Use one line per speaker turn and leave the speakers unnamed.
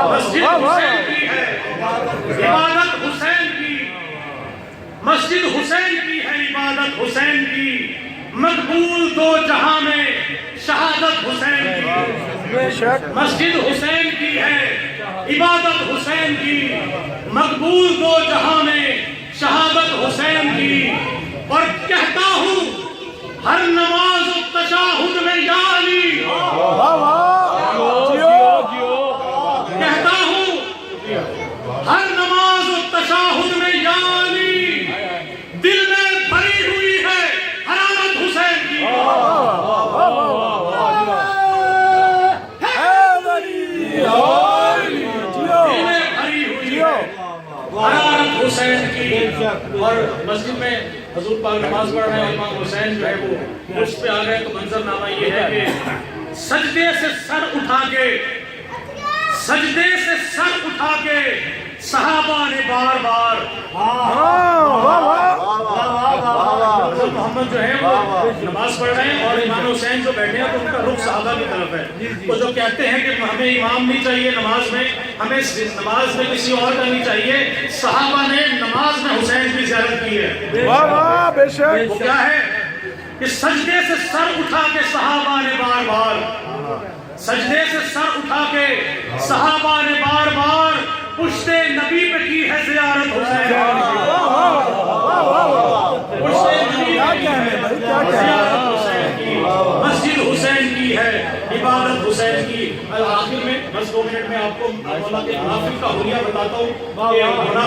مسجد حسین کی ہے، عبادت حسین کی، مسجد حسین کی ہے، عبادت حسین کی، مقبول دو جہاں میں شہادت حسین کی، مسجد حسین کی ہے، عبادت حسین کی، مقبول دو جہاں میں شہادت حسین کی، اور کہتا ہوں ہر نماز و تشہد میں یا علی، کہتا ہوں ہر نماز و تشہد میں یا علی، دل میں بھری ہوئی ہے حرارت حسین کی، حرارت حسین کی۔ اور مسجد میں حضور پاک نماز پڑھ رہے ہیں، امام حسین جو ہے وہ اس پہ آ گئے، تو منظر نامہ یہ ہے کہ سجدے سے سر اٹھا کے، سجدے سے سر اٹھا کے صحابہ نے بار بار حضرت محمد جو ہے وہ نماز پڑھ رہے ہیں، اور امام حسین جو بیٹھے ہیں تو ان کا رخ صحابہ کی طرف ہے، تو جو کہتے ہیں کہ ہمیں امام نہیں چاہیے نماز میں، ہمیں نماز میں کسی اور کا نہیں چاہیے، صحابہ نے نماز میں حسین کی زیارت کی ہے۔ وہ کیا ہے کہ سجدے سے سر اٹھا کے صحابہ نے بار بار، سجدے سے سر اٹھا کے صحابہ نے بار بار پشت نبی پہ کی ہے زیارت حسین کی، پشت نبی پہ کی ہے زیارت حسین کی، مسجد حسین کی ہے، عبادت حسین کی۔ آخر میں بس 2 منٹ میں آپ کو مولا کے منافق کا حلیہ بتاتا ہوں کہ